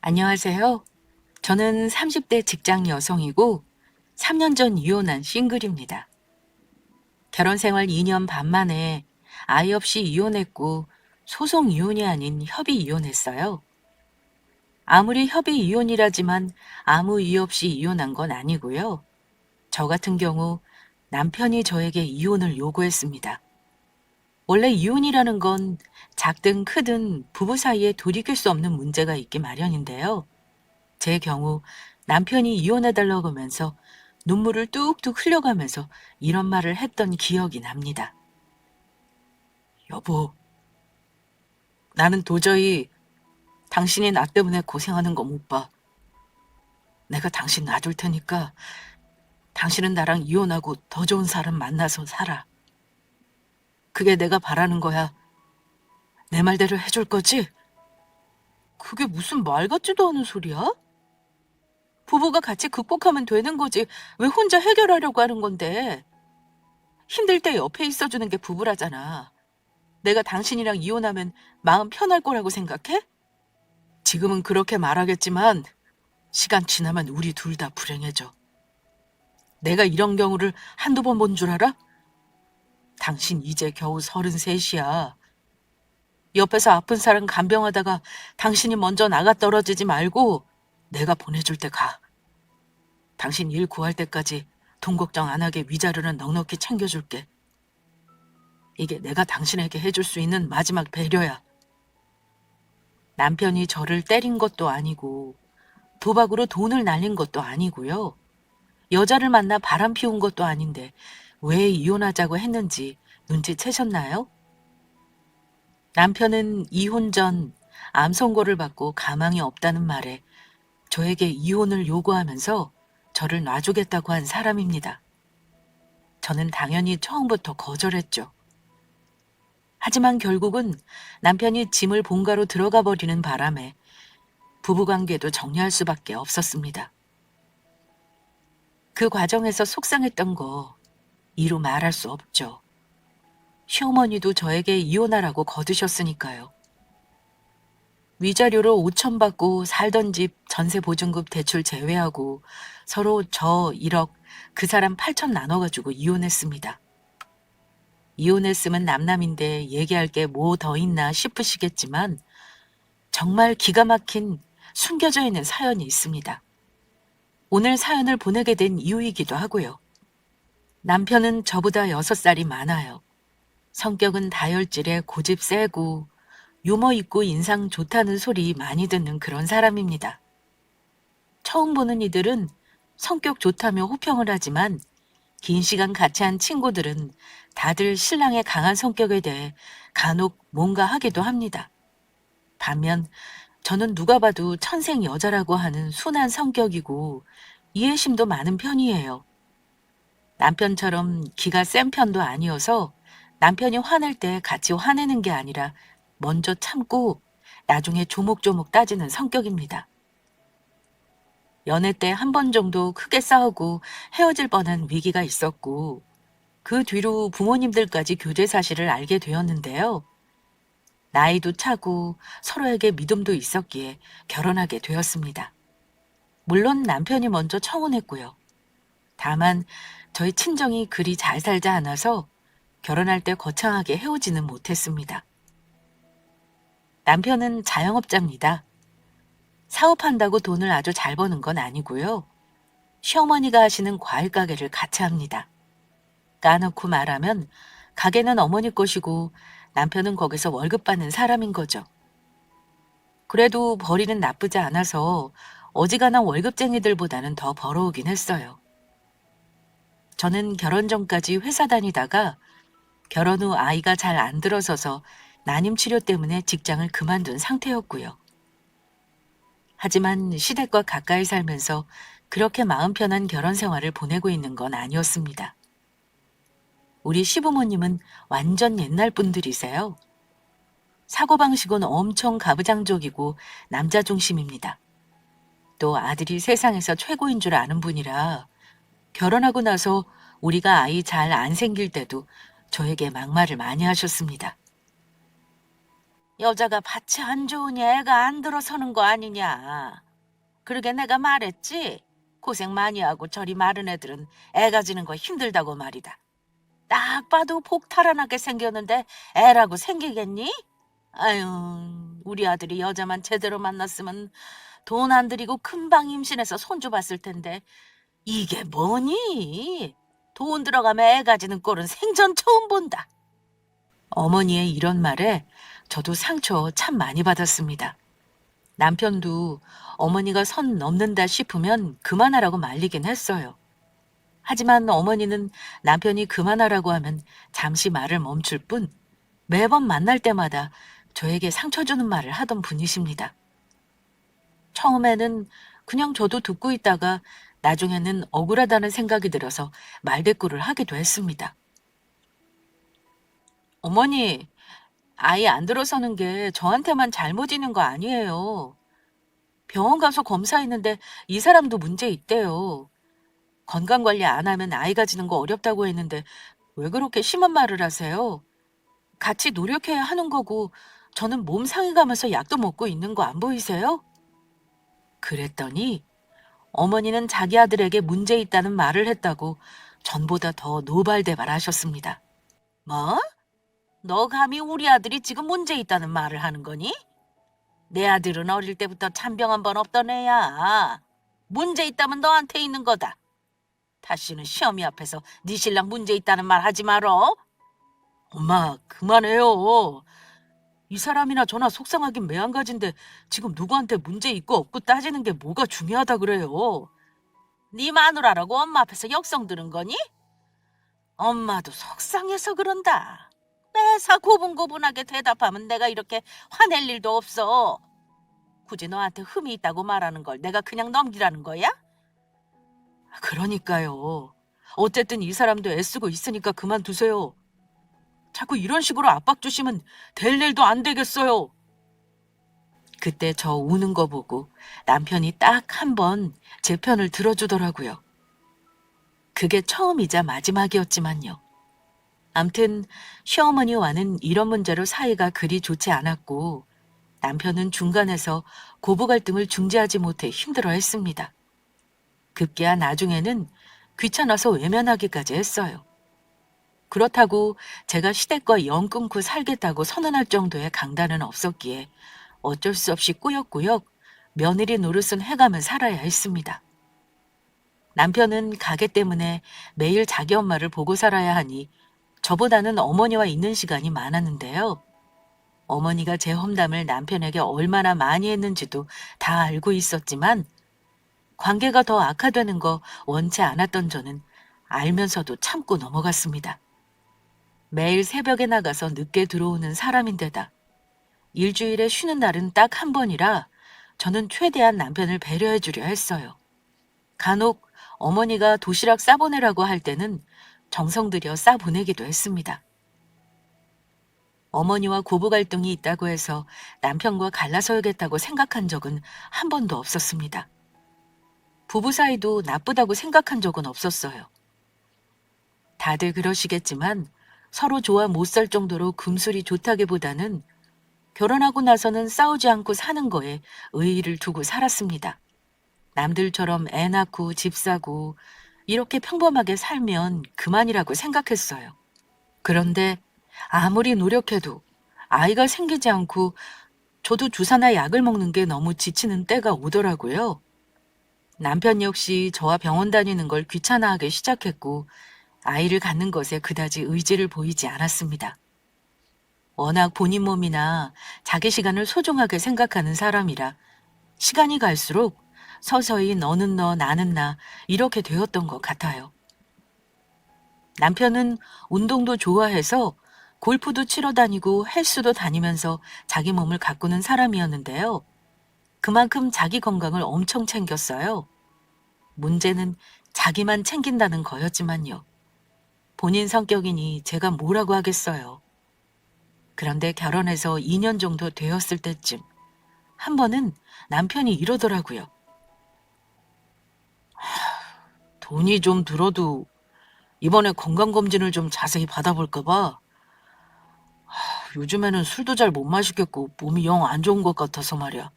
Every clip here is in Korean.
안녕하세요. 저는 30대 직장 여성이고 3년 전 이혼한 싱글입니다. 결혼 생활 2년 반 만에 아이 없이 이혼했고 소송 이혼이 아닌 협의 이혼했어요. 아무리 협의 이혼이라지만 아무 이유 없이 이혼한 건 아니고요. 저 같은 경우 남편이 저에게 이혼을 요구했습니다. 원래 이혼이라는 건 작든 크든 부부 사이에 돌이킬 수 없는 문제가 있기 마련인데요. 제 경우 남편이 이혼해달라고 하면서 눈물을 뚝뚝 흘려가면서 이런 말을 했던 기억이 납니다. 여보, 나는 도저히 당신이 나 때문에 고생하는 거 못 봐. 내가 당신 놔둘 테니까 당신은 나랑 이혼하고 더 좋은 사람 만나서 살아. 그게 내가 바라는 거야. 내 말대로 해줄 거지? 그게 무슨 말 같지도 않은 소리야? 부부가 같이 극복하면 되는 거지. 왜 혼자 해결하려고 하는 건데? 힘들 때 옆에 있어주는 게 부부라잖아. 내가 당신이랑 이혼하면 마음 편할 거라고 생각해? 지금은 그렇게 말하겠지만 시간 지나면 우리 둘 다 불행해져. 내가 이런 경우를 한두 번 본 줄 알아? 당신 이제 겨우 33이야. 옆에서 아픈 사람 간병하다가 당신이 먼저 나가 떨어지지 말고 내가 보내줄 때 가. 당신 일 구할 때까지 돈 걱정 안 하게 위자료는 넉넉히 챙겨줄게. 이게 내가 당신에게 해줄 수 있는 마지막 배려야. 남편이 저를 때린 것도 아니고 도박으로 돈을 날린 것도 아니고요. 여자를 만나 바람 피운 것도 아닌데 왜 이혼하자고 했는지 눈치채셨나요? 남편은 이혼 전 암 선고를 받고 가망이 없다는 말에 저에게 이혼을 요구하면서 저를 놔주겠다고 한 사람입니다. 저는 당연히 처음부터 거절했죠. 하지만 결국은 남편이 짐을 본가로 들어가 버리는 바람에 부부관계도 정리할 수밖에 없었습니다. 그 과정에서 속상했던 거 이루 말할 수 없죠. 시어머니도 저에게 이혼하라고 거두셨으니까요. 위자료로 5천 받고 살던 집 전세 보증금 대출 제외하고 서로 저 1억, 그 사람 8천 나눠가지고 이혼했습니다. 이혼했으면 남남인데 얘기할 게 뭐 더 있나 싶으시겠지만 정말 기가 막힌 숨겨져 있는 사연이 있습니다. 오늘 사연을 보내게 된 이유이기도 하고요. 남편은 저보다 6살이 많아요. 성격은 다혈질에 고집 세고 유머 있고 인상 좋다는 소리 많이 듣는 그런 사람입니다. 처음 보는 이들은 성격 좋다며 호평을 하지만 긴 시간 같이 한 친구들은 다들 신랑의 강한 성격에 대해 간혹 뭔가 하기도 합니다. 반면 저는 누가 봐도 천생 여자라고 하는 순한 성격이고 이해심도 많은 편이에요. 남편처럼 기가 센 편도 아니어서 남편이 화낼 때 같이 화내는 게 아니라 먼저 참고 나중에 조목조목 따지는 성격입니다. 연애 때 한 번 정도 크게 싸우고 헤어질 뻔한 위기가 있었고 그 뒤로 부모님들까지 교제 사실을 알게 되었는데요. 나이도 차고 서로에게 믿음도 있었기에 결혼하게 되었습니다. 물론 남편이 먼저 청혼했고요. 다만 저희 친정이 그리 잘 살지 않아서 결혼할 때 거창하게 헤어지는 못했습니다. 남편은 자영업자입니다. 사업한다고 돈을 아주 잘 버는 건 아니고요. 시어머니가 하시는 과일 가게를 같이 합니다. 까놓고 말하면 가게는 어머니 것이고 남편은 거기서 월급 받는 사람인 거죠. 그래도 벌이는 나쁘지 않아서 어지간한 월급쟁이들보다는 더 벌어오긴 했어요. 저는 결혼 전까지 회사 다니다가 결혼 후 아이가 잘 안 들어서서 난임 치료 때문에 직장을 그만둔 상태였고요. 하지만 시댁과 가까이 살면서 그렇게 마음 편한 결혼 생활을 보내고 있는 건 아니었습니다. 우리 시부모님은 완전 옛날 분들이세요. 사고방식은 엄청 가부장적이고 남자 중심입니다. 또 아들이 세상에서 최고인 줄 아는 분이라 결혼하고 나서 우리가 아이 잘 안 생길 때도 저에게 막말을 많이 하셨습니다. 여자가 밭이 안 좋으니 애가 안 들어서는 거 아니냐. 그러게 내가 말했지. 고생 많이 하고 저리 마른 애들은 애 가지는 거 힘들다고 말이다. 딱 봐도 복 탈환하게 생겼는데 애라고 생기겠니? 아유, 우리 아들이 여자만 제대로 만났으면 돈 안 들이고 금방 임신해서 손주 봤을 텐데 이게 뭐니? 돈 들어가면 애 가지는 꼴은 생전 처음 본다. 어머니의 이런 말에 저도 상처 참 많이 받았습니다. 남편도 어머니가 선 넘는다 싶으면 그만하라고 말리긴 했어요. 하지만 어머니는 남편이 그만하라고 하면 잠시 말을 멈출 뿐 매번 만날 때마다 저에게 상처 주는 말을 하던 분이십니다. 처음에는 그냥 저도 듣고 있다가 나중에는 억울하다는 생각이 들어서 말대꾸를 하기도 했습니다. 어머니, 아이 안 들어서는 게 저한테만 잘못 있는 거 아니에요. 병원 가서 검사했는데 이 사람도 문제 있대요. 건강관리 안 하면 아이 가지는 거 어렵다고 했는데 왜 그렇게 심한 말을 하세요? 같이 노력해야 하는 거고 저는 몸 상해가면서 약도 먹고 있는 거 안 보이세요? 그랬더니 어머니는 자기 아들에게 문제 있다는 말을 했다고 전보다 더 노발대발하셨습니다. 뭐? 너 감히 우리 아들이 지금 문제 있다는 말을 하는 거니? 내 아들은 어릴 때부터 잔병 한 번 없던 애야. 문제 있다면 너한테 있는 거다. 다시는 시어미 앞에서 네 신랑 문제 있다는 말 하지 말어. 엄마, 그만해요. 이 사람이나 저나 속상하긴 매한가지인데 지금 누구한테 문제 있고 없고 따지는 게 뭐가 중요하다 그래요. 네 마누라라고 엄마 앞에서 역성 들은 거니? 엄마도 속상해서 그런다. 매사 고분고분하게 대답하면 내가 이렇게 화낼 일도 없어. 굳이 너한테 흠이 있다고 말하는 걸 내가 그냥 넘기라는 거야? 그러니까요. 어쨌든 이 사람도 애쓰고 있으니까 그만두세요. 자꾸 이런 식으로 압박 주시면 될 일도 안 되겠어요. 그때 저 우는 거 보고 남편이 딱 한 번 제 편을 들어주더라고요. 그게 처음이자 마지막이었지만요. 암튼 시어머니와는 이런 문제로 사이가 그리 좋지 않았고 남편은 중간에서 고부 갈등을 중재하지 못해 힘들어했습니다. 급기야 나중에는 귀찮아서 외면하기까지 했어요. 그렇다고 제가 시댁과 연 끊고 살겠다고 선언할 정도의 강단은 없었기에 어쩔 수 없이 꾸역꾸역 며느리 노릇은 해가며 살아야 했습니다. 남편은 가게 때문에 매일 자기 엄마를 보고 살아야 하니 저보다는 어머니와 있는 시간이 많았는데요. 어머니가 제 험담을 남편에게 얼마나 많이 했는지도 다 알고 있었지만 관계가 더 악화되는 거 원치 않았던 저는 알면서도 참고 넘어갔습니다. 매일 새벽에 나가서 늦게 들어오는 사람인데다 일주일에 쉬는 날은 딱 한 번이라 저는 최대한 남편을 배려해 주려 했어요. 간혹 어머니가 도시락 싸보내라고 할 때는 정성 들여 싸보내기도 했습니다. 어머니와 고부 갈등이 있다고 해서 남편과 갈라서야겠다고 생각한 적은 한 번도 없었습니다. 부부 사이도 나쁘다고 생각한 적은 없었어요. 다들 그러시겠지만 서로 좋아 못 살 정도로 금술이 좋다기보다는 결혼하고 나서는 싸우지 않고 사는 거에 의의를 두고 살았습니다. 남들처럼 애 낳고 집 사고 이렇게 평범하게 살면 그만이라고 생각했어요. 그런데 아무리 노력해도 아이가 생기지 않고 저도 주사나 약을 먹는 게 너무 지치는 때가 오더라고요. 남편 역시 저와 병원 다니는 걸 귀찮아하기 시작했고 아이를 갖는 것에 그다지 의지를 보이지 않았습니다. 워낙 본인 몸이나 자기 시간을 소중하게 생각하는 사람이라 시간이 갈수록 서서히 너는 너 나는 나 이렇게 되었던 것 같아요. 남편은 운동도 좋아해서 골프도 치러 다니고 헬스도 다니면서 자기 몸을 가꾸는 사람이었는데요. 그만큼 자기 건강을 엄청 챙겼어요. 문제는 자기만 챙긴다는 거였지만요. 본인 성격이니 제가 뭐라고 하겠어요. 그런데 결혼해서 2년 정도 되었을 때쯤 한 번은 남편이 이러더라고요. 돈이 좀 들어도 이번에 건강검진을 좀 자세히 받아볼까 봐. 요즘에는 술도 잘 못 마시겠고 몸이 영 안 좋은 것 같아서 말이야.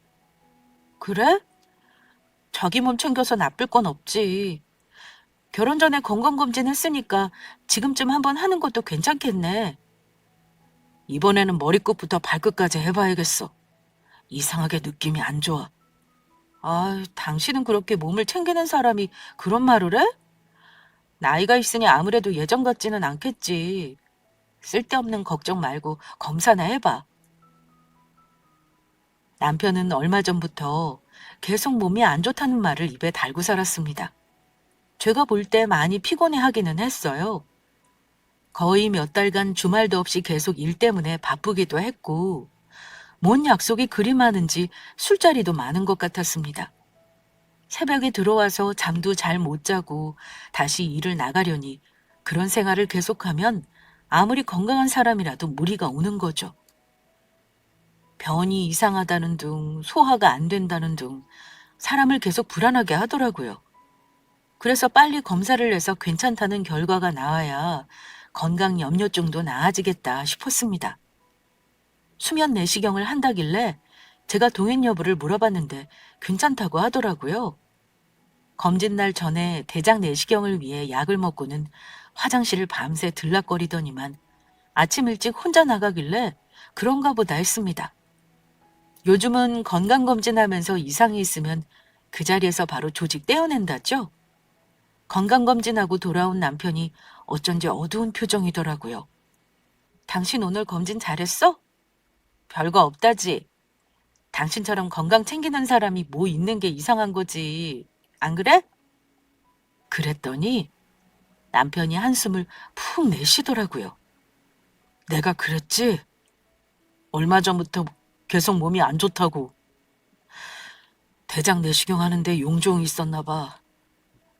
그래? 자기 몸 챙겨서 나쁠 건 없지. 결혼 전에 건강검진 했으니까 지금쯤 한번 하는 것도 괜찮겠네. 이번에는 머리끝부터 발끝까지 해봐야겠어. 이상하게 느낌이 안 좋아. 아, 당신은 그렇게 몸을 챙기는 사람이 그런 말을 해? 나이가 있으니 아무래도 예전 같지는 않겠지. 쓸데없는 걱정 말고 검사나 해봐. 남편은 얼마 전부터 계속 몸이 안 좋다는 말을 입에 달고 살았습니다. 제가 볼 때 많이 피곤해 하기는 했어요. 거의 몇 달간 주말도 없이 계속 일 때문에 바쁘기도 했고, 뭔 약속이 그리 많은지 술자리도 많은 것 같았습니다. 새벽에 들어와서 잠도 잘 못 자고 다시 일을 나가려니 그런 생활을 계속하면 아무리 건강한 사람이라도 무리가 오는 거죠. 변이 이상하다는 둥, 소화가 안 된다는 둥, 사람을 계속 불안하게 하더라고요. 그래서 빨리 검사를 해서 괜찮다는 결과가 나와야 건강 염려증도 나아지겠다 싶었습니다. 수면 내시경을 한다길래 제가 동행 여부를 물어봤는데 괜찮다고 하더라고요. 검진 날 전에 대장 내시경을 위해 약을 먹고는 화장실을 밤새 들락거리더니만 아침 일찍 혼자 나가길래 그런가 보다 했습니다. 요즘은 건강검진하면서 이상이 있으면 그 자리에서 바로 조직 떼어낸다죠? 건강검진하고 돌아온 남편이 어쩐지 어두운 표정이더라고요. 당신 오늘 검진 잘했어? 별거 없다지. 당신처럼 건강 챙기는 사람이 뭐 있는 게 이상한 거지. 안 그래? 그랬더니 남편이 한숨을 푹 내쉬더라고요. 내가 그랬지? 얼마 전부터 계속 몸이 안 좋다고. 대장 내시경 하는데 용종이 있었나 봐.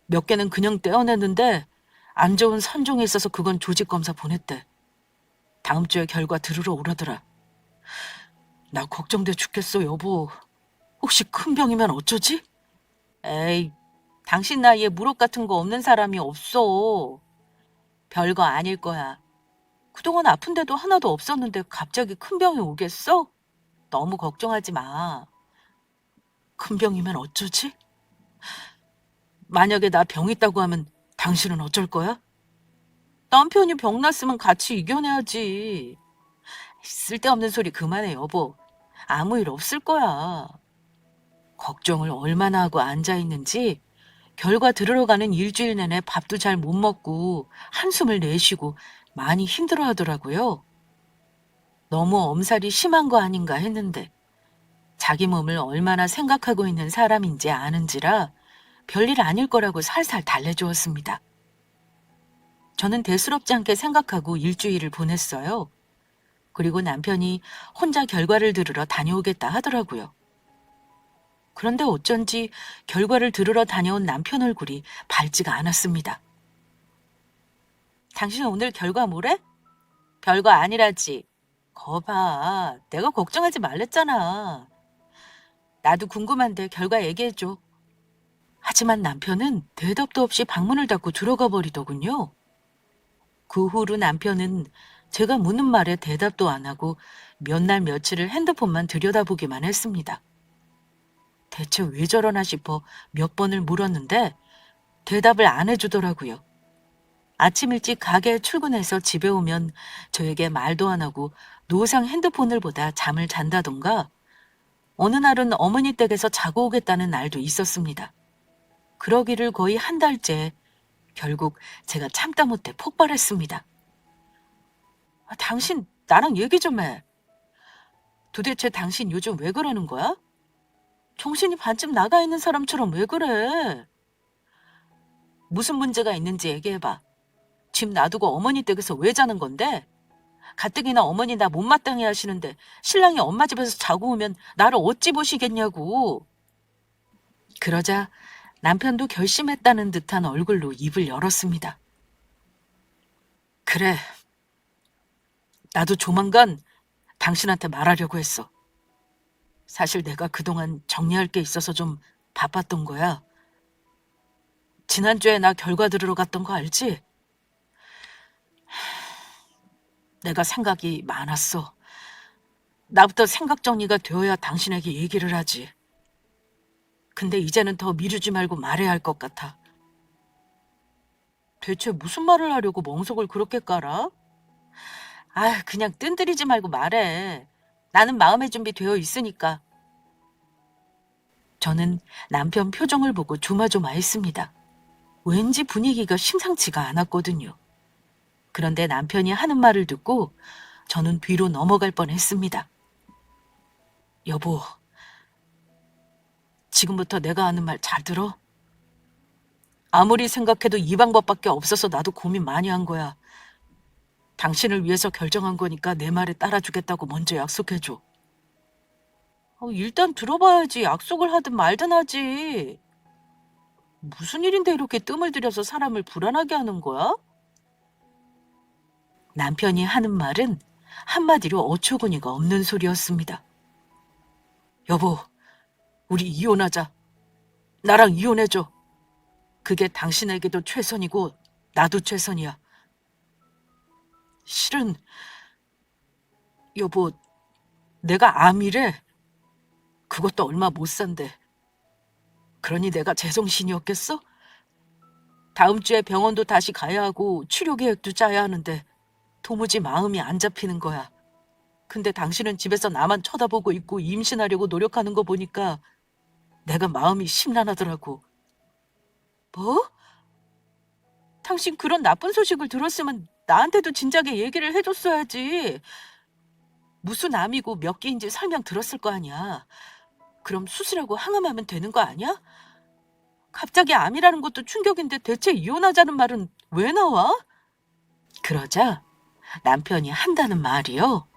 몇 개는 그냥 떼어냈는데 안 좋은 선종이 있어서 그건 조직검사 보냈대. 다음 주에 결과 들으러 오라더라. 나 걱정돼 죽겠어, 여보. 혹시 큰 병이면 어쩌지? 에이, 당신 나이에 무릎 같은 거 없는 사람이 없어. 별거 아닐 거야. 그동안 아픈 데도 하나도 없었는데 갑자기 큰 병이 오겠어? 너무 걱정하지 마. 큰 병이면 어쩌지? 만약에 나 병 있다고 하면 당신은 어쩔 거야? 남편이 병 났으면 같이 이겨내야지. 쓸데없는 소리 그만해, 여보. 아무 일 없을 거야. 걱정을 얼마나 하고 앉아있는지 결과 들으러 가는 일주일 내내 밥도 잘 못 먹고 한숨을 내쉬고 많이 힘들어 하더라고요. 너무 엄살이 심한 거 아닌가 했는데 자기 몸을 얼마나 생각하고 있는 사람인지 아는지라 별일 아닐 거라고 살살 달래주었습니다. 저는 대수롭지 않게 생각하고 일주일을 보냈어요. 그리고 남편이 혼자 결과를 들으러 다녀오겠다 하더라고요. 그런데 어쩐지 결과를 들으러 다녀온 남편 얼굴이 밝지가 않았습니다. 당신 오늘 결과 뭐래? 별거 아니라지. 거봐, 내가 걱정하지 말랬잖아. 나도 궁금한데 결과 얘기해줘. 하지만 남편은 대답도 없이 방문을 닫고 들어가 버리더군요. 그 후로 남편은 제가 묻는 말에 대답도 안 하고 몇 날 며칠을 핸드폰만 들여다보기만 했습니다. 대체 왜 저러나 싶어 몇 번을 물었는데 대답을 안 해주더라고요. 아침 일찍 가게에 출근해서 집에 오면 저에게 말도 안 하고 노상 핸드폰을 보다 잠을 잔다던가 어느 날은 어머니 댁에서 자고 오겠다는 날도 있었습니다. 그러기를 거의 한 달째 결국 제가 참다 못해 폭발했습니다. 당신 나랑 얘기 좀 해. 도대체 당신 요즘 왜 그러는 거야? 정신이 반쯤 나가 있는 사람처럼 왜 그래? 무슨 문제가 있는지 얘기해봐. 집 놔두고 어머니 댁에서 왜 자는 건데? 가뜩이나 어머니 나 못마땅해 하시는데 신랑이 엄마 집에서 자고 오면 나를 어찌 보시겠냐고. 그러자 남편도 결심했다는 듯한 얼굴로 입을 열었습니다. 그래, 나도 조만간 당신한테 말하려고 했어. 사실 내가 그동안 정리할 게 있어서 좀 바빴던 거야. 지난주에 나 결과 들으러 갔던 거 알지? 내가 생각이 많았어. 나부터 생각 정리가 되어야 당신에게 얘기를 하지. 근데 이제는 더 미루지 말고 말해야 할 것 같아. 대체 무슨 말을 하려고 멍석을 그렇게 깔아? 아, 그냥 뜬들이지 말고 말해. 나는 마음의 준비 되어 있으니까. 저는 남편 표정을 보고 조마조마했습니다. 왠지 분위기가 심상치가 않았거든요. 그런데 남편이 하는 말을 듣고 저는 뒤로 넘어갈 뻔했습니다. 여보, 지금부터 내가 하는 말 잘 들어? 아무리 생각해도 이 방법밖에 없어서 나도 고민 많이 한 거야. 당신을 위해서 결정한 거니까 내 말에 따라주겠다고 먼저 약속해줘. 일단 들어봐야지. 약속을 하든 말든 하지. 무슨 일인데 이렇게 뜸을 들여서 사람을 불안하게 하는 거야? 남편이 하는 말은 한마디로 어처구니가 없는 소리였습니다. 여보, 우리 이혼하자. 나랑 이혼해줘. 그게 당신에게도 최선이고 나도 최선이야. 실은 여보, 내가 암이래. 그것도 얼마 못 산대. 그러니 내가 제정신이었겠어? 다음 주에 병원도 다시 가야 하고 치료 계획도 짜야 하는데 도무지 마음이 안 잡히는 거야. 근데 당신은 집에서 나만 쳐다보고 있고 임신하려고 노력하는 거 보니까 내가 마음이 심란하더라고. 뭐? 당신 그런 나쁜 소식을 들었으면 나한테도 진작에 얘기를 해줬어야지. 무슨 암이고 몇 개인지 설명 들었을 거 아니야. 그럼 수술하고 항암하면 되는 거 아니야? 갑자기 암이라는 것도 충격인데 대체 이혼하자는 말은 왜 나와? 그러자 남편이 한다는 말이요.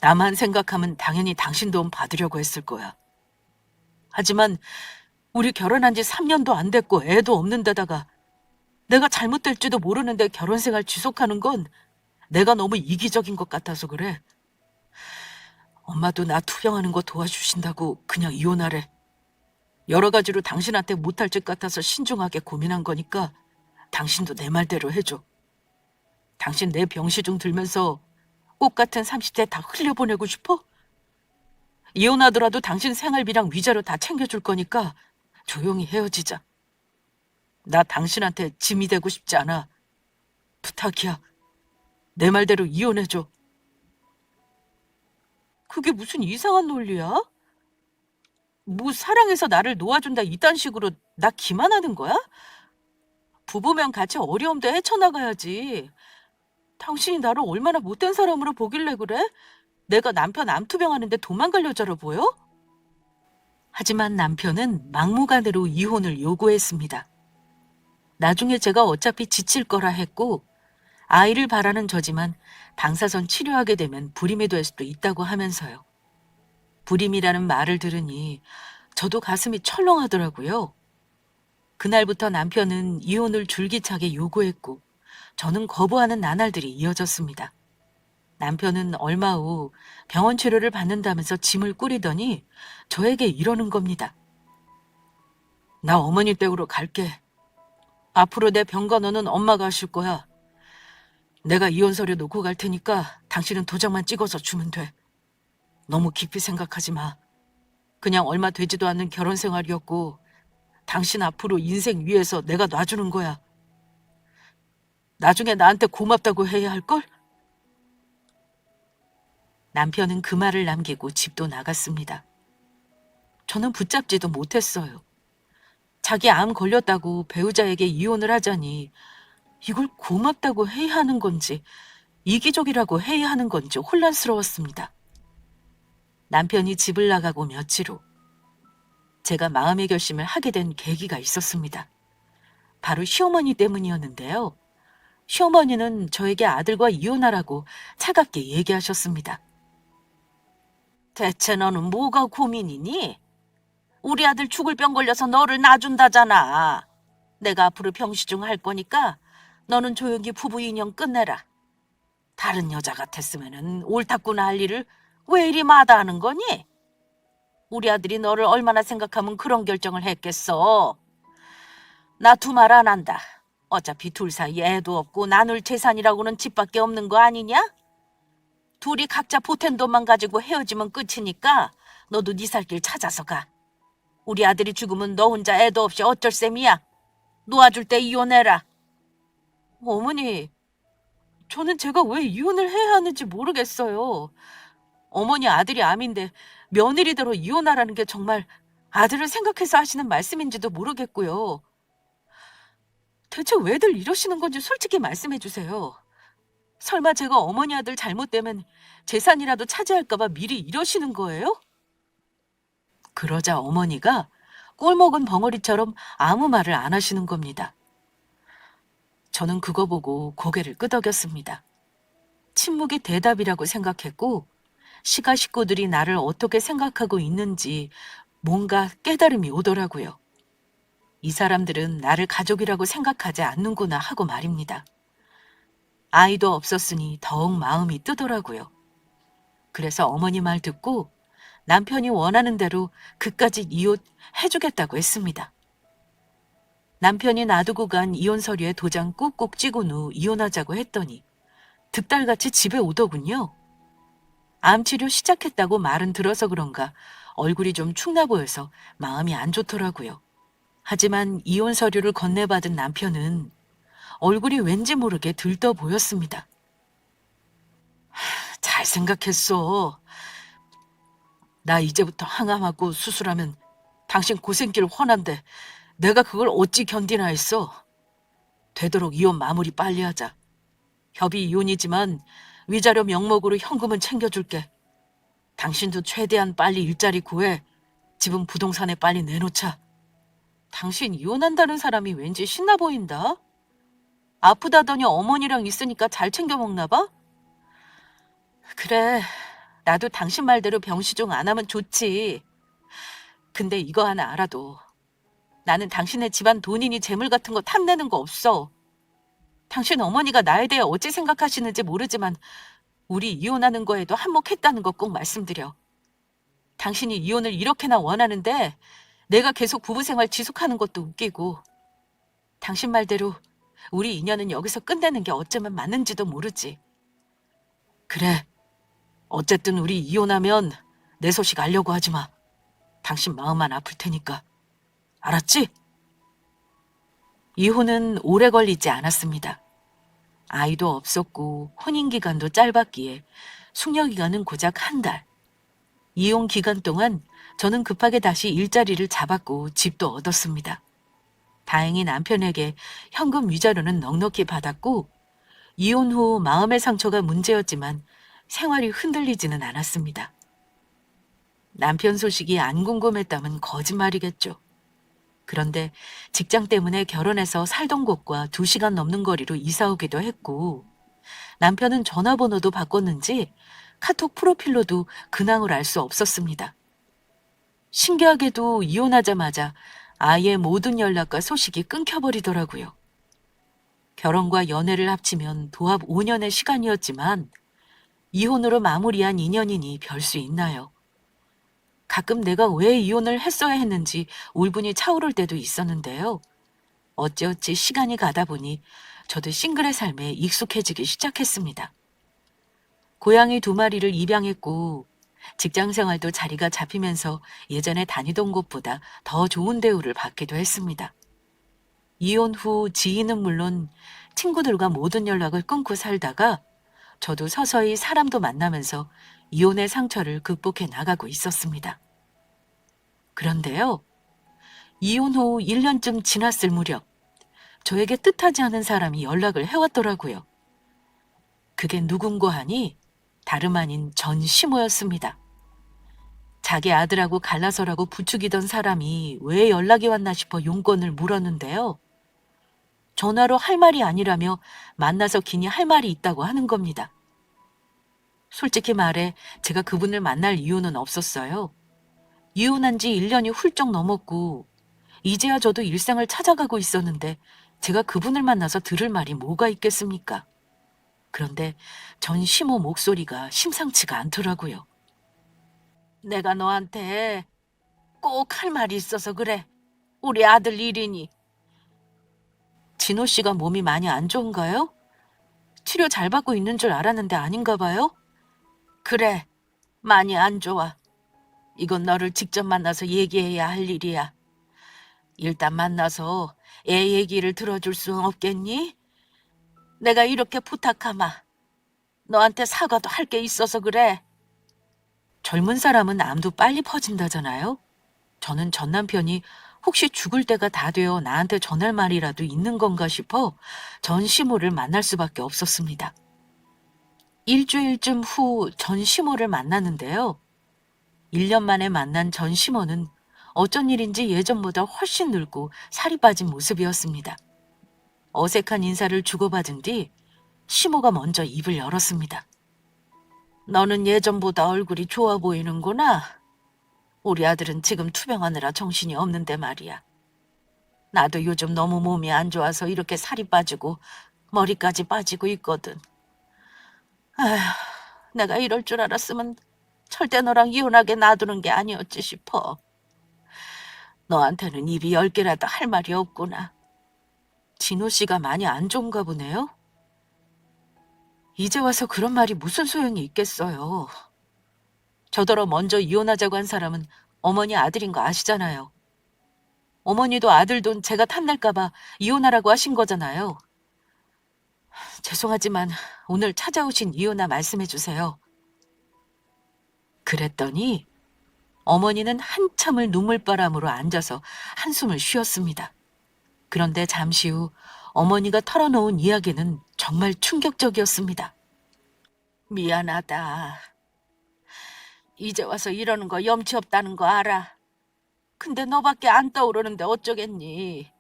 나만 생각하면 당연히 당신 도움 받으려고 했을 거야. 하지만 우리 결혼한 지 3년도 안 됐고 애도 없는 데다가 내가 잘못될지도 모르는데 결혼 생활 지속하는 건 내가 너무 이기적인 것 같아서 그래. 엄마도 나 투병하는 거 도와주신다고 그냥 이혼하래. 여러 가지로 당신한테 못할 짓 같아서 신중하게 고민한 거니까 당신도 내 말대로 해줘. 당신 내 병시중 들면서 꽃 같은 30대 다 흘려보내고 싶어? 이혼하더라도 당신 생활비랑 위자료 다 챙겨줄 거니까 조용히 헤어지자. 나 당신한테 짐이 되고 싶지 않아. 부탁이야. 내 말대로 이혼해줘. 그게 무슨 이상한 논리야? 뭐 사랑해서 나를 놓아준다 이딴 식으로 나 기만하는 거야? 부부면 같이 어려움도 헤쳐나가야지. 당신이 나를 얼마나 못된 사람으로 보길래 그래? 내가 남편 암투병하는데 도망갈 여자로 보여? 하지만 남편은 막무가내로 이혼을 요구했습니다. 나중에 제가 어차피 지칠 거라 했고 아이를 바라는 저지만 방사선 치료하게 되면 불임이 될 수도 있다고 하면서요. 불임이라는 말을 들으니 저도 가슴이 철렁하더라고요. 그날부터 남편은 이혼을 줄기차게 요구했고 저는 거부하는 나날들이 이어졌습니다. 남편은 얼마 후 병원 치료를 받는다면서 짐을 꾸리더니 저에게 이러는 겁니다. 나 어머니 댁으로 갈게. 앞으로 내 병가 너는 엄마가 하실 거야. 내가 이혼 서류 놓고 갈 테니까 당신은 도장만 찍어서 주면 돼. 너무 깊이 생각하지 마. 그냥 얼마 되지도 않는 결혼 생활이었고 당신 앞으로 인생 위에서 내가 놔주는 거야. 나중에 나한테 고맙다고 해야 할걸? 남편은 그 말을 남기고 집도 나갔습니다. 저는 붙잡지도 못했어요. 자기 암 걸렸다고 배우자에게 이혼을 하자니 이걸 고맙다고 해야 하는 건지 이기적이라고 해야 하는 건지 혼란스러웠습니다. 남편이 집을 나가고 며칠 후 제가 마음의 결심을 하게 된 계기가 있었습니다. 바로 시어머니 때문이었는데요. 시어머니는 저에게 아들과 이혼하라고 차갑게 얘기하셨습니다. 대체 너는 뭐가 고민이니? 우리 아들 죽을 병 걸려서 너를 놔준다잖아. 내가 앞으로 병시중 할 거니까 너는 조용히 부부 인연 끝내라. 다른 여자 같았으면 옳다구나 할 일을 왜 이리 마다하는 거니? 우리 아들이 너를 얼마나 생각하면 그런 결정을 했겠어. 나 두 말 안 한다. 어차피 둘 사이 애도 없고 나눌 재산이라고는 집밖에 없는 거 아니냐? 둘이 각자 보탠 돈만 가지고 헤어지면 끝이니까 너도 네 살 길 찾아서 가. 우리 아들이 죽으면 너 혼자 애도 없이 어쩔 셈이야. 놓아줄 때 이혼해라. 어머니, 저는 제가 왜 이혼을 해야 하는지 모르겠어요. 어머니 아들이 암인데 며느리대로 이혼하라는 게 정말 아들을 생각해서 하시는 말씀인지도 모르겠고요. 대체 왜들 이러시는 건지 솔직히 말씀해 주세요. 설마 제가 어머니 아들 잘못되면 재산이라도 차지할까 봐 미리 이러시는 거예요? 그러자 어머니가 꿀먹은 벙어리처럼 아무 말을 안 하시는 겁니다. 저는 그거 보고 고개를 끄덕였습니다. 침묵이 대답이라고 생각했고 시가 식구들이 나를 어떻게 생각하고 있는지 뭔가 깨달음이 오더라고요. 이 사람들은 나를 가족이라고 생각하지 않는구나 하고 말입니다. 아이도 없었으니 더욱 마음이 뜨더라고요. 그래서 어머니 말 듣고 남편이 원하는 대로 그까짓 이혼 해주겠다고 했습니다. 남편이 놔두고 간 이혼 서류에 도장 꾹꾹 찍은 후 이혼하자고 했더니 득달같이 집에 오더군요. 암치료 시작했다고 말은 들어서 그런가 얼굴이 좀 축나 보여서 마음이 안 좋더라고요. 하지만 이혼 서류를 건네받은 남편은 얼굴이 왠지 모르게 들떠 보였습니다. 잘 생각했어. 나 이제부터 항암하고 수술하면 당신 고생길 훤한데 내가 그걸 어찌 견디나 했어. 되도록 이혼 마무리 빨리 하자. 협의 이혼이지만 위자료 명목으로 현금은 챙겨줄게. 당신도 최대한 빨리 일자리 구해 집은 부동산에 빨리 내놓자. 당신 이혼한다는 사람이 왠지 신나 보인다. 아프다더니 어머니랑 있으니까 잘 챙겨 먹나 봐? 그래, 나도 당신 말대로 병시종 안 하면 좋지. 근데 이거 하나 알아도 나는 당신의 집안 돈이니 재물 같은 거 탐내는 거 없어. 당신 어머니가 나에 대해 어찌 생각하시는지 모르지만 우리 이혼하는 거에도 한몫했다는 거 꼭 말씀드려. 당신이 이혼을 이렇게나 원하는데 내가 계속 부부 생활 지속하는 것도 웃기고 당신 말대로 우리 인연은 여기서 끝내는 게 어쩌면 맞는지도 모르지. 그래. 어쨌든 우리 이혼하면 내 소식 알려고 하지 마. 당신 마음만 아플 테니까. 알았지? 이혼은 오래 걸리지 않았습니다. 아이도 없었고 혼인기간도 짧았기에 숙려기간은 고작 한 달. 이혼 기간 동안 저는 급하게 다시 일자리를 잡았고 집도 얻었습니다. 다행히 남편에게 현금 위자료는 넉넉히 받았고 이혼 후 마음의 상처가 문제였지만 생활이 흔들리지는 않았습니다. 남편 소식이 안 궁금했다면 거짓말이겠죠. 그런데 직장 때문에 결혼해서 살던 곳과 2시간 넘는 거리로 이사 오기도 했고 남편은 전화번호도 바꿨는지 카톡 프로필로도 근황을 알 수 없었습니다. 신기하게도 이혼하자마자 아예 모든 연락과 소식이 끊겨버리더라고요. 결혼과 연애를 합치면 도합 5년의 시간이었지만 이혼으로 마무리한 인연이니 별 수 있나요? 가끔 내가 왜 이혼을 했어야 했는지 울분이 차오를 때도 있었는데요. 어찌어찌 시간이 가다 보니 저도 싱글의 삶에 익숙해지기 시작했습니다. 고양이 2마리를 입양했고 직장 생활도 자리가 잡히면서 예전에 다니던 곳보다 더 좋은 대우를 받기도 했습니다. 이혼 후 지인은 물론 친구들과 모든 연락을 끊고 살다가 저도 서서히 사람도 만나면서 이혼의 상처를 극복해 나가고 있었습니다. 그런데요, 이혼 후 1년쯤 지났을 무렵 저에게 뜻하지 않은 사람이 연락을 해왔더라고요. 그게 누군고 하니 다름 아닌 전시모였습니다. 자기 아들하고 갈라서라고 부추기던 사람이 왜 연락이 왔나 싶어 용건을 물었는데요. 전화로 할 말이 아니라며 만나서 기니 할 말이 있다고 하는 겁니다. 솔직히 말해 제가 그분을 만날 이유는 없었어요. 이혼한 지 1년이 훌쩍 넘었고 이제야 저도 일상을 찾아가고 있었는데 제가 그분을 만나서 들을 말이 뭐가 있겠습니까? 그런데 전 시모 목소리가 심상치가 않더라고요. 내가 너한테 꼭 할 말이 있어서 그래. 우리 아들 일이니. 진호 씨가 몸이 많이 안 좋은가요? 치료 잘 받고 있는 줄 알았는데 아닌가 봐요? 그래, 많이 안 좋아. 이건 너를 직접 만나서 얘기해야 할 일이야. 일단 만나서 애 얘기를 들어줄 수 없겠니? 내가 이렇게 부탁하마. 너한테 사과도 할 게 있어서 그래. 젊은 사람은 암도 빨리 퍼진다잖아요. 저는 전 남편이 혹시 죽을 때가 다 되어 나한테 전할 말이라도 있는 건가 싶어 전 시모를 만날 수밖에 없었습니다. 일주일쯤 후 전 시모를 만났는데요. 1년 만에 만난 전 시모는 어쩐 일인지 예전보다 훨씬 늙고 살이 빠진 모습이었습니다. 어색한 인사를 주고받은 뒤 시모가 먼저 입을 열었습니다. 너는 예전보다 얼굴이 좋아 보이는구나. 우리 아들은 지금 투병하느라 정신이 없는데 말이야. 나도 요즘 너무 몸이 안 좋아서 이렇게 살이 빠지고 머리까지 빠지고 있거든. 아휴, 내가 이럴 줄 알았으면 절대 너랑 이혼하게 놔두는 게 아니었지 싶어. 너한테는 입이 10개라도 할 말이 없구나. 진호 씨가 많이 안 좋은가 보네요. 이제 와서 그런 말이 무슨 소용이 있겠어요. 저더러 먼저 이혼하자고 한 사람은 어머니 아들인 거 아시잖아요. 어머니도 아들 돈 제가 탐낼까 봐 이혼하라고 하신 거잖아요. 죄송하지만 오늘 찾아오신 이유나 말씀해 주세요. 그랬더니 어머니는 한참을 눈물바람으로 앉아서 한숨을 쉬었습니다. 그런데 잠시 후 어머니가 털어놓은 이야기는 정말 충격적이었습니다. 미안하다. 이제 와서 이러는 거 염치 없다는 거 알아. 근데 너밖에 안 떠오르는데 어쩌겠니.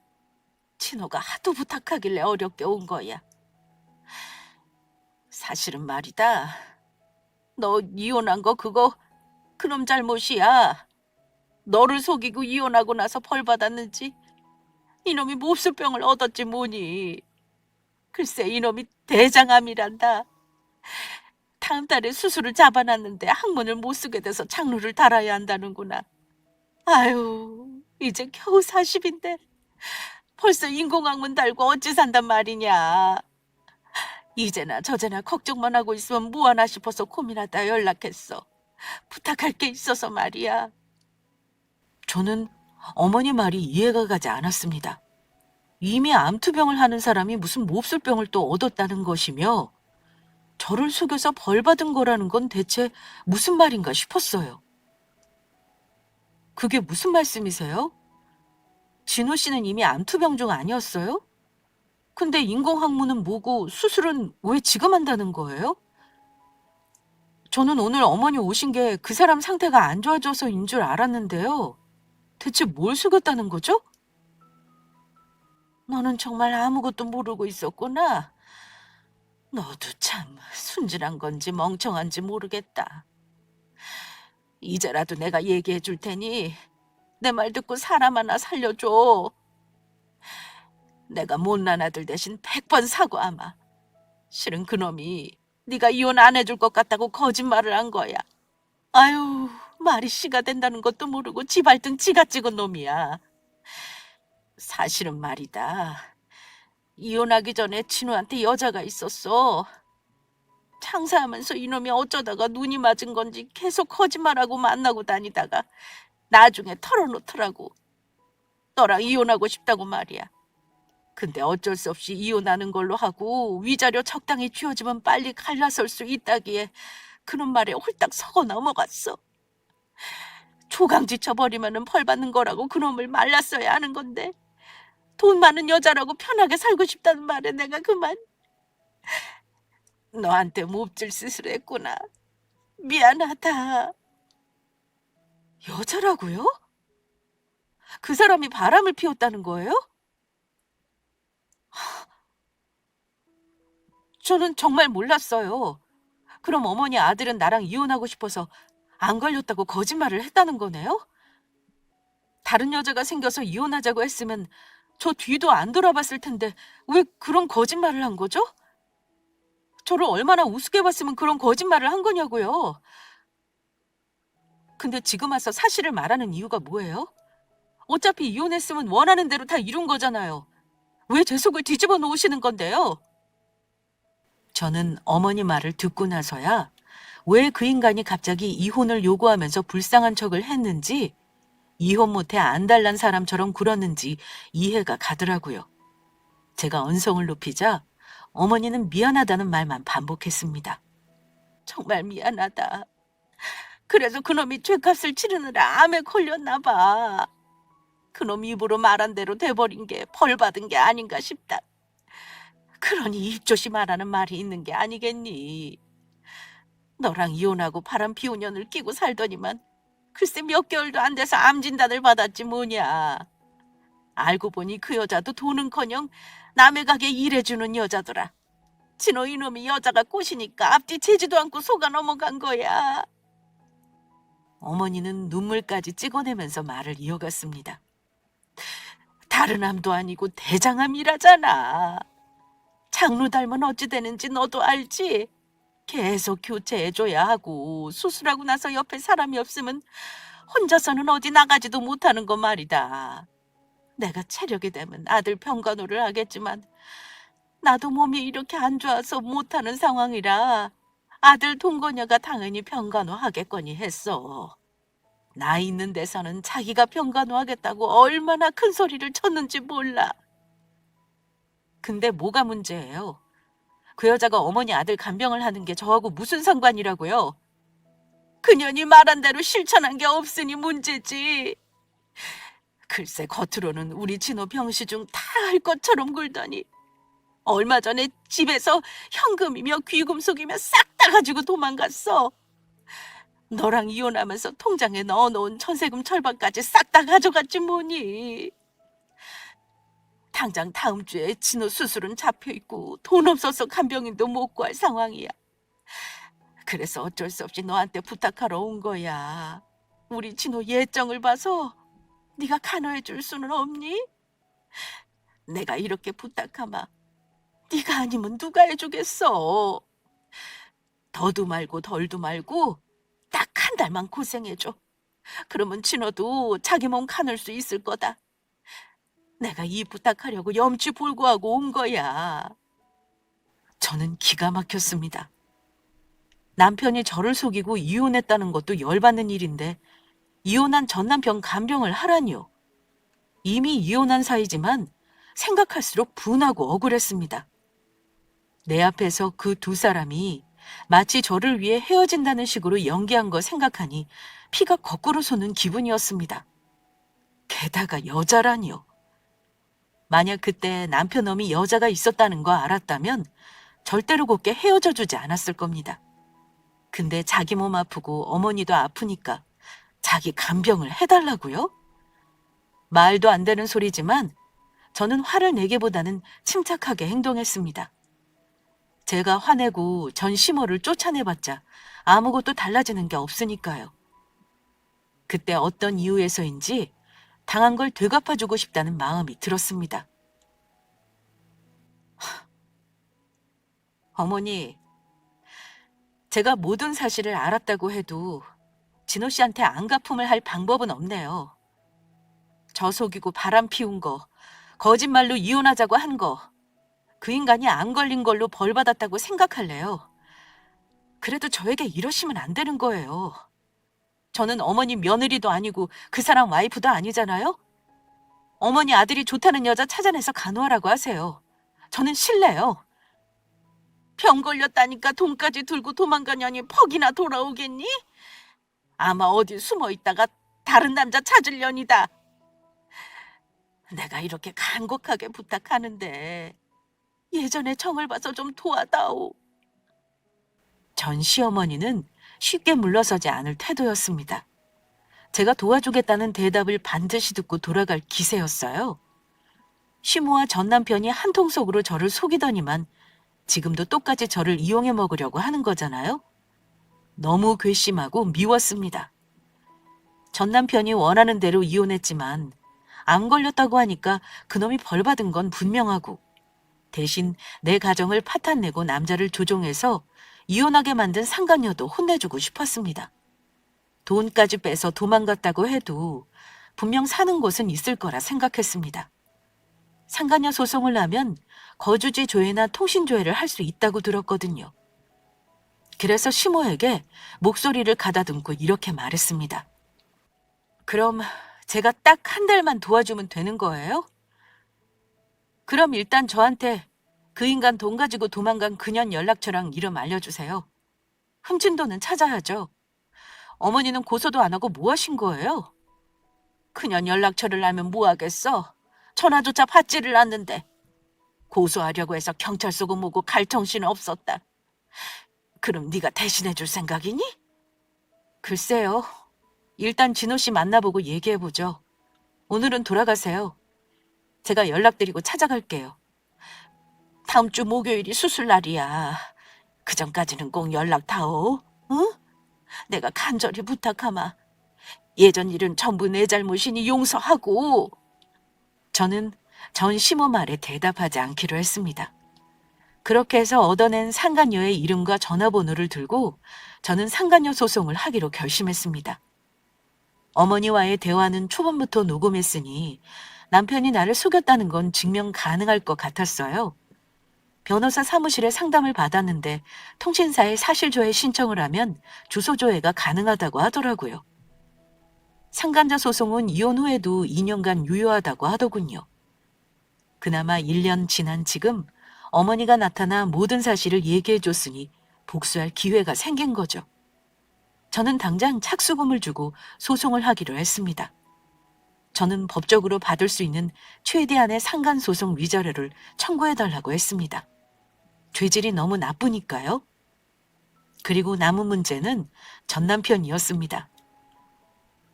진호가 하도 부탁하길래 어렵게 온 거야. 사실은 말이다. 너 이혼한 거 그거 그놈 잘못이야. 너를 속이고 이혼하고 나서 벌 받았는지 이놈이 몹쓸병을 얻었지 뭐니. 글쎄 이놈이 대장암이란다. 다음 달에 수술을 잡아놨는데 항문을 못 쓰게 돼서 장루를 달아야 한다는구나. 아유, 이제 겨우 40인데 벌써 인공항문 달고 어찌 산단 말이냐. 이제나 저제나 걱정만 하고 있으면 뭐하나 싶어서 고민하다 연락했어. 부탁할 게 있어서 말이야. 저는 어머니 말이 이해가 가지 않았습니다. 이미 암투병을 하는 사람이 무슨 몹쓸병을 또 얻었다는 것이며 저를 속여서 벌 받은 거라는 건 대체 무슨 말인가 싶었어요. 그게 무슨 말씀이세요? 진호 씨는 이미 암투병 중 아니었어요? 근데 인공항문은 뭐고 수술은 왜 지금 한다는 거예요? 저는 오늘 어머니 오신 게 그 사람 상태가 안 좋아져서인 줄 알았는데요. 대체 뭘 속였다는 거죠? 너는 정말 아무것도 모르고 있었구나. 너도 참 순진한 건지 멍청한지 모르겠다. 이제라도 내가 얘기해 줄 테니 내 말 듣고 사람 하나 살려줘. 내가 못난 아들 대신 100번 사과하마. 실은 그놈이 네가 이혼 안 해줄 것 같다고 거짓말을 한 거야. 아유, 말이 씨가 된다는 것도 모르고 지 발등 지가 찍은 놈이야. 사실은 말이다. 이혼하기 전에 진우한테 여자가 있었어. 장사하면서 이놈이 어쩌다가 눈이 맞은 건지 계속 거짓말하고 만나고 다니다가 나중에 털어놓더라고. 너랑 이혼하고 싶다고 말이야. 근데 어쩔 수 없이 이혼하는 걸로 하고 위자료 적당히 쥐어주면 빨리 갈라설 수 있다기에 그런 말에 홀딱 속어 넘어갔어. 조강지쳐 버리면은 벌 받는 거라고 그놈을 말랐어야 하는 건데 돈 많은 여자라고 편하게 살고 싶다는 말에 내가 그만 너한테 몹질 짓을 했구나. 미안하다. 여자라고요? 그 사람이 바람을 피웠다는 거예요? 저는 정말 몰랐어요. 그럼 어머니 아들은 나랑 이혼하고 싶어서 안 걸렸다고 거짓말을 했다는 거네요? 다른 여자가 생겨서 이혼하자고 했으면 저 뒤도 안 돌아봤을 텐데 왜 그런 거짓말을 한 거죠? 저를 얼마나 우습게 봤으면 그런 거짓말을 한 거냐고요. 근데 지금 와서 사실을 말하는 이유가 뭐예요? 어차피 이혼했으면 원하는 대로 다 이룬 거잖아요. 왜 제 속을 뒤집어 놓으시는 건데요? 저는 어머니 말을 듣고 나서야 왜 그 인간이 갑자기 이혼을 요구하면서 불쌍한 척을 했는지, 이혼 못해 안달난 사람처럼 굴었는지 이해가 가더라고요. 제가 언성을 높이자 어머니는 미안하다는 말만 반복했습니다. 정말 미안하다. 그래서 그놈이 죗값을 치르느라 암에 걸렸나 봐. 그놈 입으로 말한 대로 돼버린 게 벌 받은 게 아닌가 싶다. 그러니 입조시 말하는 말이 있는 게 아니겠니? 너랑 이혼하고 바람 피운 년을 끼고 살더니만 글쎄 몇 개월도 안 돼서 암 진단을 받았지 뭐냐. 알고 보니 그 여자도 돈은커녕 남의 가게 일해주는 여자더라. 진호 이놈이 여자가 꼬시니까 앞뒤 재지도 않고 속아 넘어간 거야. 어머니는 눈물까지 찍어내면서 말을 이어갔습니다. 다른 암도 아니고 대장암이라잖아. 장로 닮은 어찌 되는지 너도 알지? 계속 교체해줘야 하고 수술하고 나서 옆에 사람이 없으면 혼자서는 어디 나가지도 못하는 거 말이다. 내가 체력이 되면 아들 병간호를 하겠지만 나도 몸이 이렇게 안 좋아서 못하는 상황이라 아들 동거녀가 당연히 병간호 하겠거니 했어. 나 있는 데서는 자기가 병간호 하겠다고 얼마나 큰 소리를 쳤는지 몰라. 근데 뭐가 문제예요? 그 여자가 어머니 아들 간병을 하는 게 저하고 무슨 상관이라고요? 그년이 말한 대로 실천한 게 없으니 문제지. 글쎄 겉으로는 우리 진호 병시 중 다 할 것처럼 굴더니 얼마 전에 집에서 현금이며 귀금속이며 싹 다 가지고 도망갔어. 너랑 이혼하면서 통장에 넣어놓은 전세금 절반까지 싹 다 가져갔지 뭐니. 당장 다음 주에 진호 수술은 잡혀있고 돈 없어서 간병인도 못 구할 상황이야. 그래서 어쩔 수 없이 너한테 부탁하러 온 거야. 우리 진호 예정을 봐서 네가 간호해 줄 수는 없니? 내가 이렇게 부탁하마 네가 아니면 누가 해주겠어. 더도 말고 덜도 말고 딱 한 달만 고생해줘. 그러면 진호도 자기 몸 가눌 수 있을 거다. 내가 이 부탁하려고 염치불구하고 온 거야. 저는 기가 막혔습니다. 남편이 저를 속이고 이혼했다는 것도 열받는 일인데 이혼한 전 남편 간병을 하라니요. 이미 이혼한 사이지만 생각할수록 분하고 억울했습니다. 내 앞에서 그 두 사람이 마치 저를 위해 헤어진다는 식으로 연기한 거 생각하니 피가 거꾸로 솟는 기분이었습니다. 게다가 여자라니요. 만약 그때 남편 놈이 여자가 있었다는 거 알았다면 절대로 곱게 헤어져 주지 않았을 겁니다. 근데 자기 몸 아프고 어머니도 아프니까 자기 간병을 해달라고요? 말도 안 되는 소리지만 저는 화를 내기보다는 침착하게 행동했습니다. 제가 화내고 전 시모를 쫓아내봤자 아무것도 달라지는 게 없으니까요. 그때 어떤 이유에서인지 당한 걸 되갚아주고 싶다는 마음이 들었습니다. 어머니, 제가 모든 사실을 알았다고 해도 진호 씨한테 안갚음을 할 방법은 없네요. 저 속이고 바람 피운 거, 거짓말로 이혼하자고 한 거, 그 인간이 안 걸린 걸로 벌 받았다고 생각할래요. 그래도 저에게 이러시면 안 되는 거예요. 저는 어머니 며느리도 아니고 그 사람 와이프도 아니잖아요? 어머니 아들이 좋다는 여자 찾아내서 간호하라고 하세요. 저는 실례요. 병 걸렸다니까 돈까지 들고 도망가냐니 퍽이나 돌아오겠니? 아마 어디 숨어 있다가 다른 남자 찾으려니다. 내가 이렇게 간곡하게 부탁하는데 예전에 정을 봐서 좀 도와다오. 전 시어머니는 쉽게 물러서지 않을 태도였습니다. 제가 도와주겠다는 대답을 반드시 듣고 돌아갈 기세였어요. 시모와 전 남편이 한통속으로 저를 속이더니만 지금도 똑같이 저를 이용해 먹으려고 하는 거잖아요. 너무 괘씸하고 미웠습니다. 전 남편이 원하는 대로 이혼했지만 암 걸렸다고 하니까 그놈이 벌 받은 건 분명하고 대신 내 가정을 파탄내고 남자를 조종해서 이혼하게 만든 상간녀도 혼내주고 싶었습니다. 돈까지 빼서 도망갔다고 해도 분명 사는 곳은 있을 거라 생각했습니다. 상간녀 소송을 하면 거주지 조회나 통신 조회를 할 수 있다고 들었거든요. 그래서 시모에게 목소리를 가다듬고 이렇게 말했습니다. 그럼 제가 딱 한 달만 도와주면 되는 거예요? 그럼 일단 저한테 그 인간 돈 가지고 도망간 그년 연락처랑 이름 알려주세요. 훔친 돈은 찾아야죠. 어머니는 고소도 안 하고 뭐 하신 거예요? 그년 연락처를 알면 뭐 하겠어? 전화조차 받지를 않는데. 고소하려고 해서 경찰서고 뭐고 갈 정신은 없었다. 그럼 네가 대신해 줄 생각이니? 글쎄요. 일단 진호 씨 만나보고 얘기해보죠. 오늘은 돌아가세요. 제가 연락드리고 찾아갈게요. 다음 주 목요일이 수술 날이야. 그 전까지는 꼭 연락 다오. 응? 내가 간절히 부탁하마. 예전 일은 전부 내 잘못이니 용서하고. 저는 전 시모 말에 대답하지 않기로 했습니다. 그렇게 해서 얻어낸 상간녀의 이름과 전화번호를 들고 저는 상간녀 소송을 하기로 결심했습니다. 어머니와의 대화는 초반부터 녹음했으니 남편이 나를 속였다는 건 증명 가능할 것 같았어요. 변호사 사무실에 상담을 받았는데 통신사에 사실조회 신청을 하면 주소조회가 가능하다고 하더라고요. 상간자 소송은 이혼 후에도 2년간 유효하다고 하더군요. 그나마 1년 지난 지금 어머니가 나타나 모든 사실을 얘기해줬으니 복수할 기회가 생긴 거죠. 저는 당장 착수금을 주고 소송을 하기로 했습니다. 저는 법적으로 받을 수 있는 최대한의 상간소송 위자료를 청구해달라고 했습니다. 죄질이 너무 나쁘니까요. 그리고 남은 문제는 전 남편이었습니다.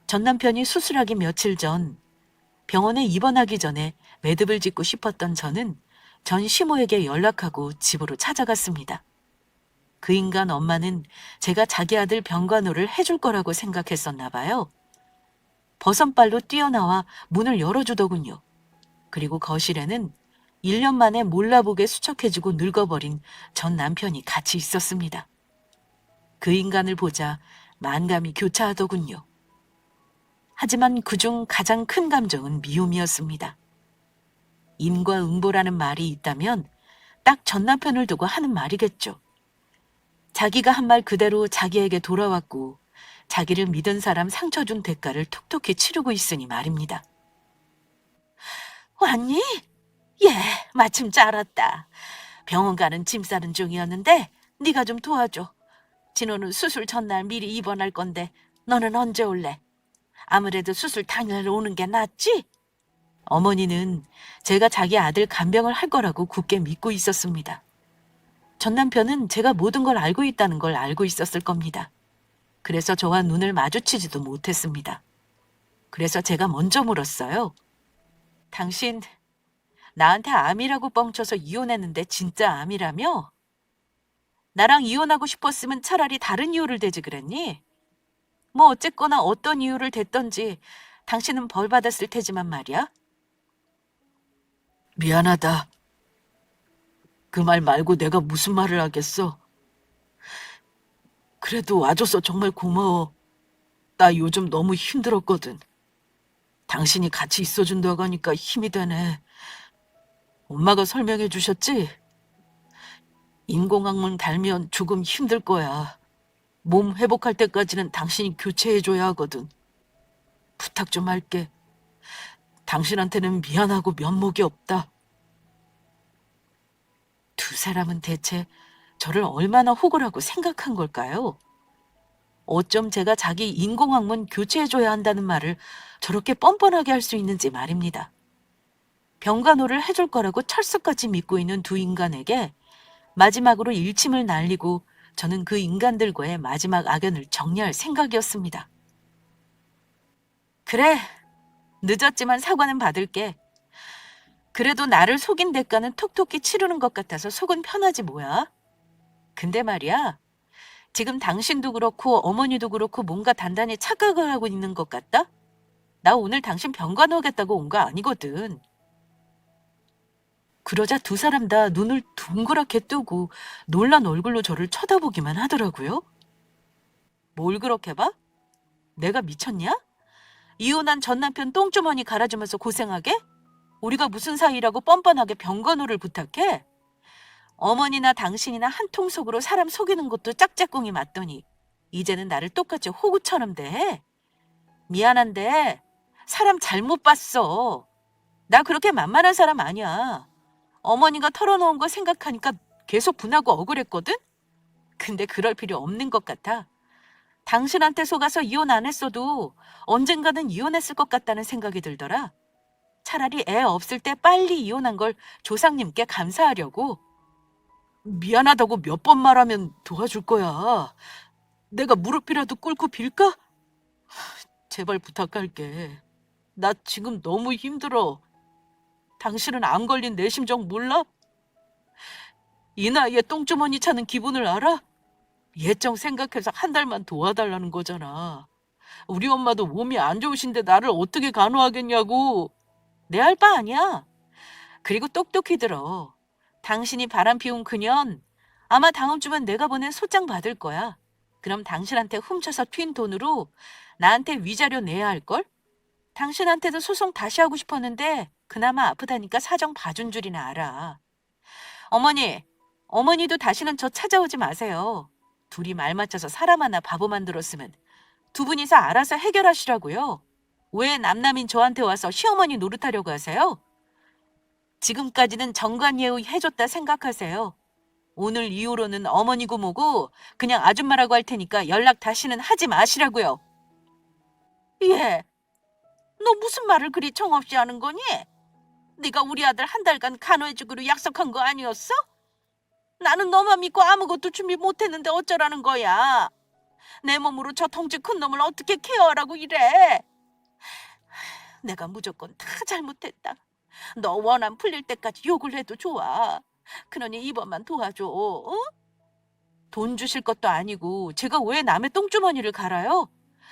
전 남편이 수술하기 며칠 전 병원에 입원하기 전에 매듭을 짓고 싶었던 저는 전 시모에게 연락하고 집으로 찾아갔습니다. 그 인간 엄마는 제가 자기 아들 병간호를 해줄 거라고 생각했었나 봐요. 버선발로 뛰어나와 문을 열어주더군요. 그리고 거실에는 1년 만에 몰라보게 수척해지고 늙어버린 전 남편이 같이 있었습니다. 그 인간을 보자 만감이 교차하더군요. 하지만 그중 가장 큰 감정은 미움이었습니다. 인과응보라는 말이 있다면 딱 전 남편을 두고 하는 말이겠죠. 자기가 한 말 그대로 자기에게 돌아왔고 자기를 믿은 사람 상처 준 대가를 톡톡히 치르고 있으니 말입니다. 왔니? 예, 마침 잘 왔다. 병원 가는 짐 싸는 중이었는데 네가 좀 도와줘. 진호는 수술 전날 미리 입원할 건데 너는 언제 올래? 아무래도 수술 당일 오는 게 낫지? 어머니는 제가 자기 아들 간병을 할 거라고 굳게 믿고 있었습니다. 전 남편은 제가 모든 걸 알고 있다는 걸 알고 있었을 겁니다. 그래서 저와 눈을 마주치지도 못했습니다. 그래서 제가 먼저 물었어요. 당신 나한테 암이라고 뻥쳐서 이혼했는데 진짜 암이라며? 나랑 이혼하고 싶었으면 차라리 다른 이유를 대지 그랬니? 뭐 어쨌거나 어떤 이유를 댔던지 당신은 벌 받았을 테지만 말이야. 미안하다. 그 말 말고 내가 무슨 말을 하겠어. 그래도 와줘서 정말 고마워. 나 요즘 너무 힘들었거든. 당신이 같이 있어준다고 하니까 힘이 되네. 엄마가 설명해 주셨지? 인공항문 달면 조금 힘들 거야. 몸 회복할 때까지는 당신이 교체해줘야 하거든. 부탁 좀 할게. 당신한테는 미안하고 면목이 없다. 두 사람은 대체 저를 얼마나 호구라고 생각한 걸까요? 어쩜 제가 자기 인공항문 교체해줘야 한다는 말을 저렇게 뻔뻔하게 할 수 있는지 말입니다. 병간호를 해줄 거라고 철석같이 믿고 있는 두 인간에게 마지막으로 일침을 날리고 저는 그 인간들과의 마지막 악연을 정리할 생각이었습니다. 그래, 늦었지만 사과는 받을게. 그래도 나를 속인 대가는 톡톡히 치르는 것 같아서 속은 편하지 뭐야. 근데 말이야, 지금 당신도 그렇고 어머니도 그렇고 뭔가 단단히 착각을 하고 있는 것 같다? 나 오늘 당신 병간호 하겠다고 온 거 아니거든. 그러자 두 사람 다 눈을 둥그랗게 뜨고 놀란 얼굴로 저를 쳐다보기만 하더라고요. 뭘 그렇게 봐? 내가 미쳤냐? 이혼한 전 남편 똥주머니 갈아주면서 고생하게? 우리가 무슨 사이라고 뻔뻔하게 병간호를 부탁해? 어머니나 당신이나 한 통 속으로 사람 속이는 것도 짝짝꿍이 맞더니 이제는 나를 똑같이 호구처럼 대해? 미안한데 사람 잘못 봤어. 나 그렇게 만만한 사람 아니야. 어머니가 털어놓은 거 생각하니까 계속 분하고 억울했거든? 근데 그럴 필요 없는 것 같아. 당신한테 속아서 이혼 안 했어도 언젠가는 이혼했을 것 같다는 생각이 들더라. 차라리 애 없을 때 빨리 이혼한 걸 조상님께 감사하려고. 미안하다고 몇 번 말하면 도와줄 거야. 내가 무릎이라도 꿇고 빌까? 제발 부탁할게. 나 지금 너무 힘들어. 당신은 안 걸린 내 심정 몰라? 이 나이에 똥주머니 차는 기분을 알아? 예정 생각해서 한 달만 도와달라는 거잖아. 우리 엄마도 몸이 안 좋으신데 나를 어떻게 간호하겠냐고. 내 할 바 아니야. 그리고 똑똑히 들어. 당신이 바람 피운 그년 아마 다음 주면 내가 보낸 소장 받을 거야. 그럼 당신한테 훔쳐서 튄 돈으로 나한테 위자료 내야 할걸? 당신한테도 소송 다시 하고 싶었는데 그나마 아프다니까 사정 봐준 줄이나 알아. 어머니도 다시는 저 찾아오지 마세요. 둘이 말 맞춰서 사람 하나 바보 만들었으면 두 분이서 알아서 해결하시라고요. 왜 남남인 저한테 와서 시어머니 노릇하려고 하세요? 지금까지는 정관예우 해줬다 생각하세요. 오늘 이후로는 어머니고 뭐고 그냥 아줌마라고 할 테니까 연락 다시는 하지 마시라고요. 예, 너 무슨 말을 그리 정없이 하는 거니? 네가 우리 아들 한 달간 간호해주기로 약속한 거 아니었어? 나는 너만 믿고 아무것도 준비 못했는데 어쩌라는 거야. 내 몸으로 저 덩치 큰 놈을 어떻게 케어하라고 이래. 내가 무조건 다 잘못했다. 너 원한 풀릴 때까지 욕을 해도 좋아. 그러니 이번만 도와줘. 어? 돈 주실 것도 아니고 제가 왜 남의 똥주머니를 갈아요?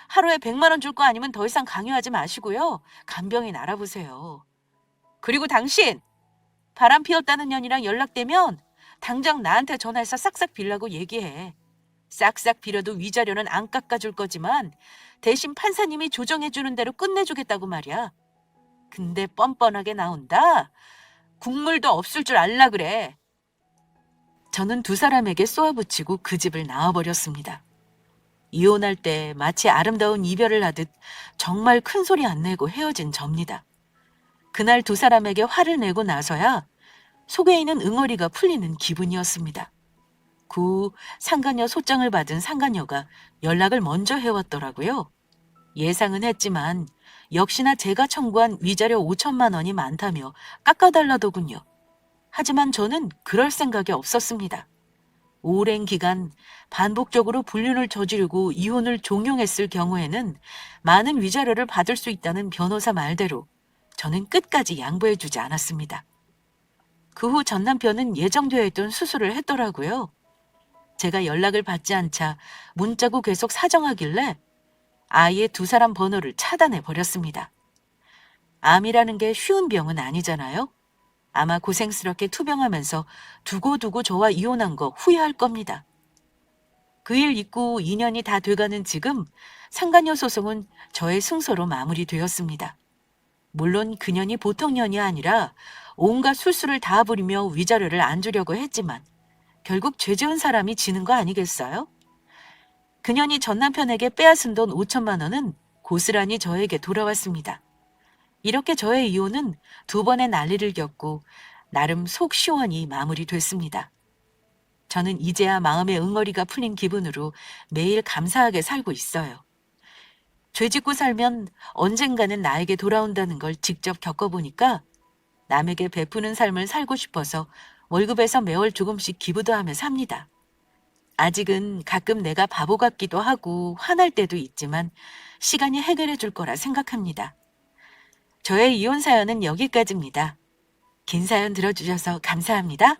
하루에 100만 원 줄 거 아니면 더 이상 강요하지 마시고요. 간병인 알아보세요. 그리고 당신 바람 피웠다는 년이랑 연락되면 당장 나한테 전화해서 싹싹 빌라고 얘기해. 싹싹 빌어도 위자료는 안 깎아줄 거지만 대신 판사님이 조정해주는 대로 끝내주겠다고 말이야. 근데 뻔뻔하게 나온다? 국물도 없을 줄 알라 그래. 저는 두 사람에게 쏘아붙이고 그 집을 나와버렸습니다. 이혼할 때 마치 아름다운 이별을 하듯 정말 큰 소리 안 내고 헤어진 접니다. 그날 두 사람에게 화를 내고 나서야 속에 있는 응어리가 풀리는 기분이었습니다. 그 상간녀 소장을 받은 상간녀가 연락을 먼저 해왔더라고요. 예상은 했지만 역시나 제가 청구한 위자료 5천만 원이 많다며 깎아달라더군요. 하지만 저는 그럴 생각이 없었습니다. 오랜 기간 반복적으로 불륜을 저지르고 이혼을 종용했을 경우에는 많은 위자료를 받을 수 있다는 변호사 말대로 저는 끝까지 양보해주지 않았습니다. 그 후 전 남편은 예정되어 있던 수술을 했더라고요. 제가 연락을 받지 않자 문자고 계속 사정하길래 아예 두 사람 번호를 차단해 버렸습니다. 암이라는 게 쉬운 병은 아니잖아요. 아마 고생스럽게 투병하면서 두고두고 저와 이혼한 거 후회할 겁니다. 그 일 있고 2년이 다 돼가는 지금 상간녀 소송은 저의 승소로 마무리되었습니다. 물론 그년이 보통 년이 아니라 온갖 술수를 다 부리며 위자료를 안 주려고 했지만 결국 죄 지은 사람이 지는 거 아니겠어요? 그년이 전 남편에게 빼앗은 돈 5천만 원은 고스란히 저에게 돌아왔습니다. 이렇게 저의 이혼은 두 번의 난리를 겪고 나름 속 시원히 마무리됐습니다. 저는 이제야 마음의 응어리가 풀린 기분으로 매일 감사하게 살고 있어요. 죄 짓고 살면 언젠가는 나에게 돌아온다는 걸 직접 겪어보니까 남에게 베푸는 삶을 살고 싶어서 월급에서 매월 조금씩 기부도 하며 삽니다. 아직은 가끔 내가 바보 같기도 하고 화날 때도 있지만 시간이 해결해 줄 거라 생각합니다. 저의 이혼 사연은 여기까지입니다. 긴 사연 들어주셔서 감사합니다.